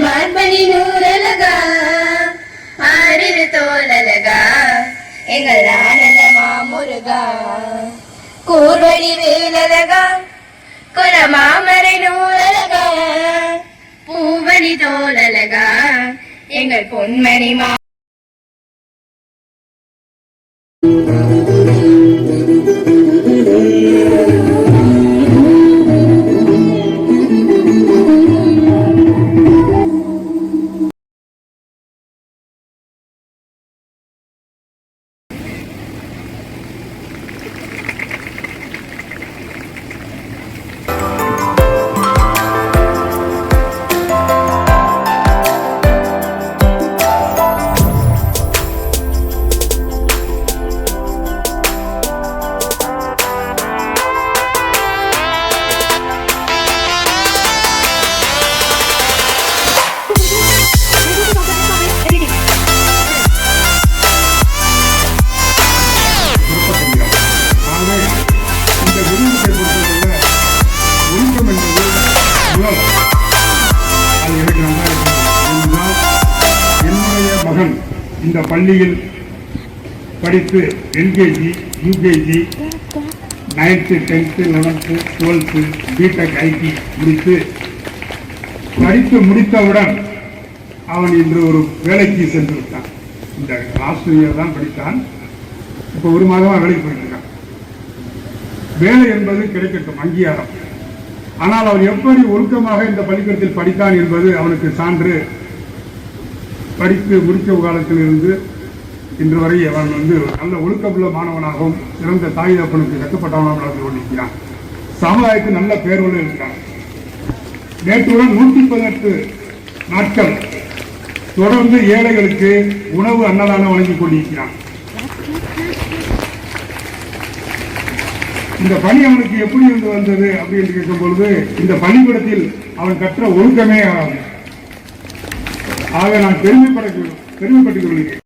மார்பணி நூறலகா ஆறிரு தோலலகா எங்கள் ஆனந்த மாமுருகா கூர்வடி வேலலகா குலமாமரை நூலலகா பூவடி தோலலகா எங்கள் பொன்மணி மா இந்த பள்ளியில் படித்து LKG UKG 9th 10th 11th 12th BTech ID முடித்து படித்து முடித்தவுடன் அவன் இன்று ஒரு வேலைக்கு சென்று விட்டான். இந்த லாஸ்ட் இயர் தான் படித்தான். இப்போ ஒரு மாதமாக வேலைக்கு போயிட்டு இருக்கான். வேலை என்பது கிடைக்கட்டும், அங்கீகாரம். ஆனால் அவன் எப்படி ஒழுக்கமாக இந்த பள்ளிக்கூடத்தில் படித்தான் என்பது அவனுக்கு சான்று. படித்து முடித்த காலத்தில் இருந்து இன்று வரை அவன் நல்ல ஒழுக்கமுள்ள மாணவனாகவும் சிறந்த தாய் தப்பனுக்கு கட்டுப்பட்டவனாகவும் நடந்து கொண்டிருக்கிறான். சமுதாயத்துக்கு நல்ல பேரோடு இருக்கிறான். நேற்றுடன் 118 நாட்கள் தொடர்ந்து ஏழைகளுக்கு உணவு அன்னதானம் வழங்கிக் கொண்டிருக்கிறான். இந்த பணி அவனுக்கு எப்படி இருந்து வந்தது அப்படின்னு கேட்கும் பொழுது இந்த பள்ளிக்கூடத்தில் அவன் கற்ற ஒழுக்கமே ஆக நான் பெருமைப்பட்டுக் கொள்கிறேன்.